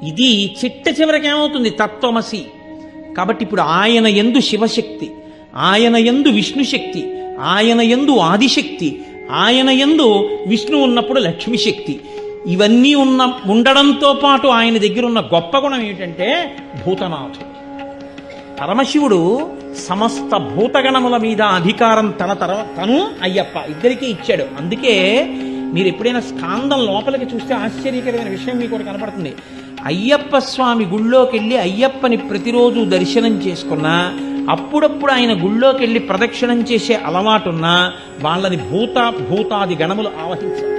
ఇది చిట్ట చివరికి ఏమవుతుంది? తత్వమసి. కాబట్టి ఇప్పుడు ఆయన యందు శివశక్తి, ఆయన యందు విష్ణుశక్తి, ఆయన యందు ఆదిశక్తి, ఆయన యందు విష్ణు ఉన్నప్పుడు లక్ష్మీశక్తి, ఇవన్నీ ఉండడంతో పాటు ఆయన దగ్గర ఉన్న గొప్ప గుణం ఏమిటంటే భూతనాథుడు. పరమశివుడు సమస్త భూతగణముల మీద అధికారం తను అయ్యప్ప ఇద్దరికీ ఇచ్చాడు. అందుకే మీరు ఎప్పుడైనా స్కాందం లోపలికి చూస్తే ఆశ్చర్యకరమైన విషయం మీకు ఒకటి కనపడుతుంది. అయ్యప్ప స్వామి గుళ్ళోకి వెళ్ళి అయ్యప్పని ప్రతిరోజు దర్శనం చేసుకున్నా, అప్పుడప్పుడు ఆయన గుళ్ళోకి వెళ్ళి ప్రదక్షిణం చేసే అలవాటున్నా వాళ్ళని భూతాది గణములు ఆవహించారు.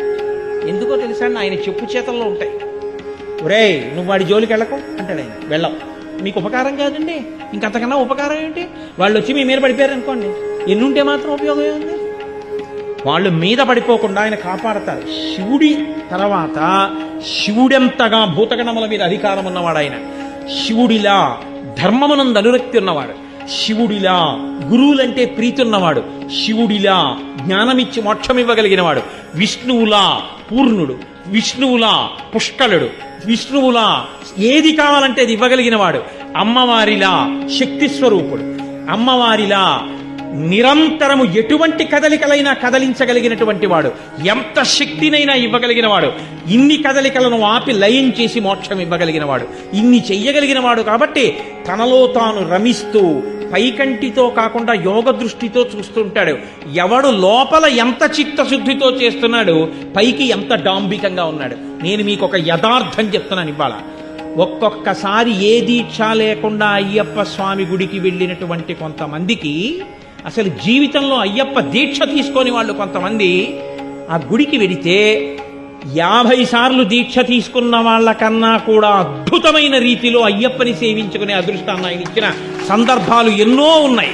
ఎందుకో తెలుసా అండి? ఆయన చెప్పు చేతల్లో ఉంటాయి. ఒరేయ్ నువ్వు వాడి జోలికి వెళ్ళకు అంటాడు ఆయన. వెళ్ళం, మీకు ఉపకారం కాదండి, ఇంకంతకన్నా ఉపకారం ఏంటి? వాళ్ళు వచ్చి మీ మీద పడిపోయారు అనుకోండి, ఎన్నుంటే మాత్రం ఉపయోగం ఏముంది? వాళ్ళు మీద పడిపోకుండా ఆయన కాపాడతారు. శివుడి తర్వాత శివుడెంతగా భూతగణముల మీద అధికారం ఉన్నవాడు ఆయన. శివుడిలా ధర్మమునందు అనురక్తి ఉన్నవాడు, శివుడిలా గురువులంటే ప్రీతి ఉన్నవాడు, శివుడిలా జ్ఞానమిచ్చి మోక్షం ఇవ్వగలిగిన వాడు, విష్ణువులా పూర్ణుడు, విష్ణువులా పుష్కలుడు, విష్ణువులా ఏది కావాలంటే అది ఇవ్వగలిగిన వాడు, అమ్మవారిలా శక్తి స్వరూపుడు, అమ్మవారిలా నిరంతరము ఎటువంటి కదలికలైనా కదలించగలిగినటువంటి వాడు, ఎంత శక్తినైనా ఇవ్వగలిగిన వాడు, ఇన్ని కదలికలను ఆపి లయం చేసి మోక్షం ఇవ్వగలిగిన వాడు, ఇన్ని చెయ్యగలిగిన వాడు. కాబట్టి తనలో తాను రమిస్తూ పైకంటితో కాకుండా యోగ దృష్టితో చూస్తుంటాడు. ఎవడు లోపల ఎంత చిత్తశుద్ధితో చేస్తున్నాడు, పైకి ఎంత డాంబికంగా ఉన్నాడు. నేను మీకు ఒక యథార్థం చెప్తున్నాను ఇవాళ. ఒక్కొక్కసారి ఏ దీక్ష లేకుండా అయ్యప్ప స్వామి గుడికి వెళ్ళినటువంటి కొంతమందికి, అసలు జీవితంలో అయ్యప్ప దీక్ష తీసుకొని వాళ్ళు కొంతమంది ఆ గుడికి వెడితే 50 సార్లు దీక్ష తీసుకున్న వాళ్ళకన్నా కూడా అద్భుతమైన రీతిలో అయ్యప్పని సేవించుకునే అదృష్టాన్ని ఆయన ఇచ్చిన సందర్భాలు ఎన్నో ఉన్నాయి.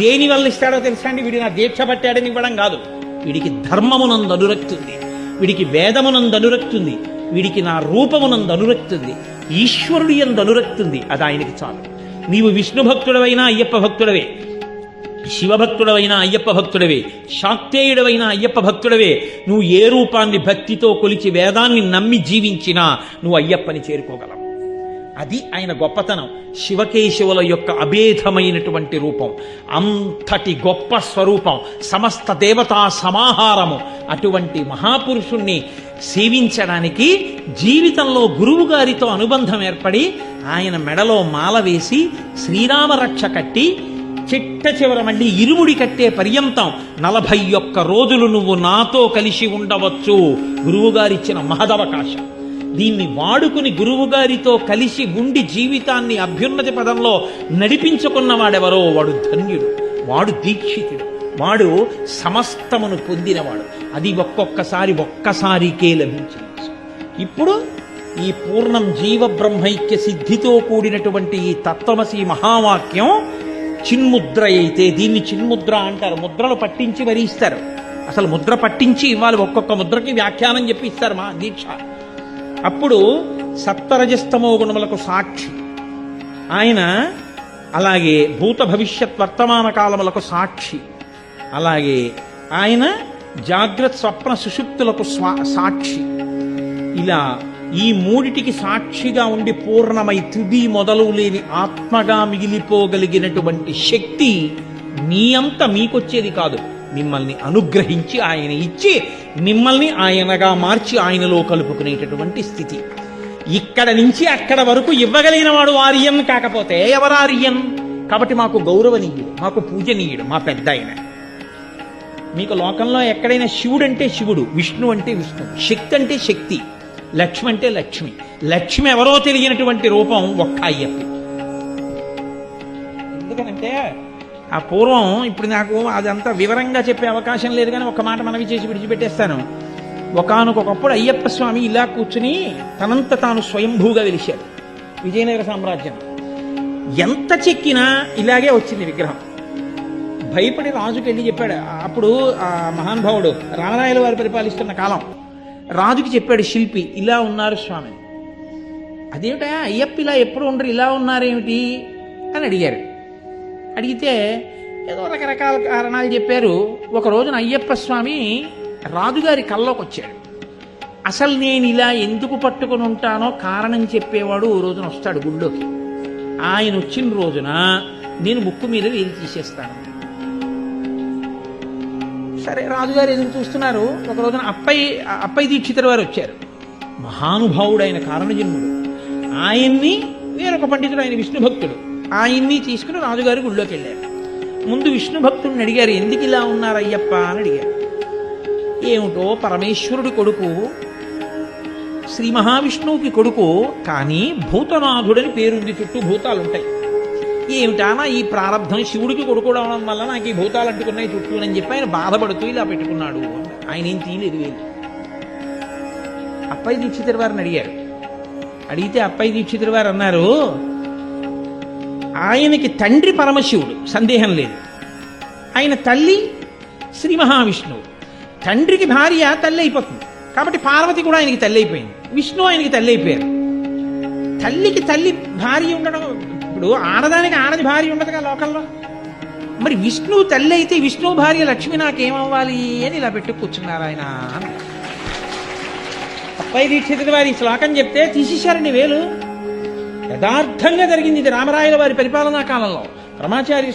దేని వల్ల ఇస్తాడో తెలుసా అండి? వీడి నా దీక్ష పట్టాడని ఇవ్వడం కాదు. వీడికి ధర్మమునందు అనురక్తి ఉంది, వీడికి వేదమునందు అనురక్తి ఉంది, వీడికి నా రూపమునందు అనురక్తి ఉంది, ఈశ్వరుడి యందు అనురక్తి ఉంది. అది ఆయనకి చాలు. నీవు విష్ణు భక్తుడవైనా అయ్యప్ప భక్తుడవే, శివభక్తుడవైనా అయ్యప్ప భక్తుడవే, శాక్తేయుడవైనా అయ్యప్ప భక్తుడవే. నువ్వు ఏ రూపాన్ని భక్తితో కొలిచి వేదాన్ని నమ్మి జీవించినా నువ్వు అయ్యప్పని చేరుకోగలవు. అది ఆయన గొప్పతనం. శివకేశవుల యొక్క అభేదమైనటువంటి రూపం, అంతటి గొప్ప స్వరూపం, సమస్త దేవతా సమాహారము. అటువంటి మహాపురుషుణ్ణి సేవించడానికి జీవితంలో గురువు గారితో అనుబంధం ఏర్పడి ఆయన మెడలో మాల వేసి శ్రీరామ రక్ష కట్టి చిట్ట చివర మళ్ళీ ఇరుముడి కట్టే పర్యంతం 41 రోజులు నువ్వు నాతో కలిసి ఉండవచ్చు. గురువుగారిచ్చిన మహదవకాశం. దీన్ని వాడుకుని గురువుగారితో కలిసి ఉండి జీవితాన్ని అభ్యున్నతి పదంలో నడిపించుకున్నవాడెవరో వాడు ధన్యుడు, వాడు దీక్షితుడు, వాడు సమస్తమును పొందినవాడు. అది ఒక్కసారికే లభించవచ్చు. ఇప్పుడు ఈ పూర్ణం జీవ బ్రహ్మైక్య సిద్ధితో కూడినటువంటి ఈ తత్వమసి మహావాక్యం చిన్ముద్ర అయితే, దీన్ని చిన్ముద్ర అంటారు. ముద్రలు పట్టించి మరీ ఇస్తారు. అసలు ముద్ర పట్టించి ఇవ్వాలి, ఒక్కొక్క ముద్రకి వ్యాఖ్యానం చెప్పి ఇస్తారు మా దీక్ష. అప్పుడు సప్తరజస్తమో గుణములకు సాక్షి ఆయన, అలాగే భూత భవిష్యత్ వర్తమాన కాలములకు సాక్షి, అలాగే ఆయన జాగ్రత్త స్వప్న సుషుప్తులకు సాక్షి. ఇలా ఈ మూడిటికి సాక్షిగా ఉండి పూర్ణమై తుది మొదలు లేని ఆత్మగా మిగిలిపోగలిగినటువంటి శక్తి మీ అంత మీకొచ్చేది కాదు. మిమ్మల్ని అనుగ్రహించి ఆయన ఇచ్చి మిమ్మల్ని ఆయనగా మార్చి ఆయనలో కలుపుకునేటటువంటి స్థితి. ఇక్కడ నుంచి అక్కడ వరకు ఇవ్వగలిగిన వాడు ఆర్యన్ కాకపోతే ఎవరార్యన్? కాబట్టి మాకు గౌరవనీయుడు, మాకు పూజనీయుడు, మా పెద్ద ఆయన. మీకు లోకంలో ఎక్కడైనా శివుడు అంటే శివుడు, విష్ణు అంటే విష్ణు, శక్తి అంటే శక్తి, లక్ష్మి అంటే లక్ష్మి. లక్ష్మి ఎవరో తెలియనటువంటి రూపం ఒక్క అయ్యప్ప. ఎందుకనంటే ఆ పూర్వం, ఇప్పుడు నాకు అదంతా వివరంగా చెప్పే అవకాశం లేదు కానీ ఒక మాట మనవి చేసి విడిచిపెట్టేస్తాను. ఒకానొకప్పుడు అయ్యప్ప స్వామి ఇలా కూర్చుని తనంత తాను స్వయంభూగా వెలిశాడు విజయనగర సామ్రాజ్యం. ఎంత చెక్కినా ఇలాగే వచ్చింది విగ్రహం. భయపడి రాజుకి వెళ్ళి చెప్పాడు. అప్పుడు ఆ మహానుభావుడు రామరాయల వారు పరిపాలిస్తున్న కాలం. రాజుకి చెప్పాడు శిల్పి, ఇలా ఉన్నారు స్వామి. అదేమిటా అయ్యప్ప ఇలా ఎప్పుడు ఉండరు, ఇలా ఉన్నారేమిటి అని అడిగారు. అడిగితే ఏదో రకరకాల కారణాలు చెప్పారు. ఒక రోజున అయ్యప్ప స్వామి రాజుగారి కల్లోకి వచ్చాడు. అసలు నేను ఇలా ఎందుకు పట్టుకుని ఉంటానో కారణం చెప్పేవాడు ఓ రోజున వస్తాడు గుళ్ళోకి. ఆయన వచ్చిన రోజున నేను ముక్కు మీద వేలు తీసేస్తాను. సరే, రాజుగారు ఎదురు చూస్తున్నారు. ఒక రోజున అప్పయ్య దీక్షితుల వారు వచ్చారు. మహానుభావుడైన కారణజన్ముడు. ఆయన్ని, వేరొక పండితుడు, ఆయన విష్ణు భక్తుడు, ఆయన్ని తీసుకుని రాజుగారి గుళ్ళోకి వెళ్ళారు. ముందు విష్ణు భక్తుడిని అడిగారు, ఎందుకు ఇలా ఉన్నారు అయ్యప్ప అని అడిగారు. ఏమిటో పరమేశ్వరుడి కొడుకు, శ్రీ మహావిష్ణువుకి కొడుకు, కానీ భూతనాథుడని పేరుంది, చుట్టూ భూతాలుంటాయి. ఏమిటానా ఈ ప్రారంధం, శివుడికి కొడుకోవడం వల్ల నాకు ఈ భూతాలు అంటుకున్నాయి చుట్టూ అని చెప్పి ఆయన బాధపడుతూ ఇలా పెట్టుకున్నాడు. ఆయన ఏం తీయలేదు వేలు. అప్పయ్య దీక్షితుల వారిని అడిగారు. అడిగితే అప్పయ్య దీక్షితుల వారు అన్నారు, ఆయనకి తండ్రి పరమశివుడు, సందేహం లేదు. ఆయన తల్లి శ్రీ మహావిష్ణువు. తండ్రికి భార్య తల్లి అయిపోతుంది కాబట్టి పార్వతి కూడా ఆయనకి తల్లి అయిపోయింది, విష్ణు ఆయనకి తల్లి అయిపోయారు. తల్లికి తల్లి భార్య ఉండడం, ఇప్పుడు ఆడదానికి ఆడది భార్య ఉండదుగా లోకల్లో. మరి విష్ణువు తల్లి అయితే విష్ణువు భార్య లక్ష్మి నాకేమవ్వాలి అని ఇలా పెట్టి కూర్చున్నారు ఆయన. అప్పయ్య దీక్షితుల వారి శ్లోకం చెప్తే తీసేశారండి వేలు. యథార్థంగా జరిగింది ఇది రామరాయల వారి పరిపాలనా కాలంలో. పరమాచార్య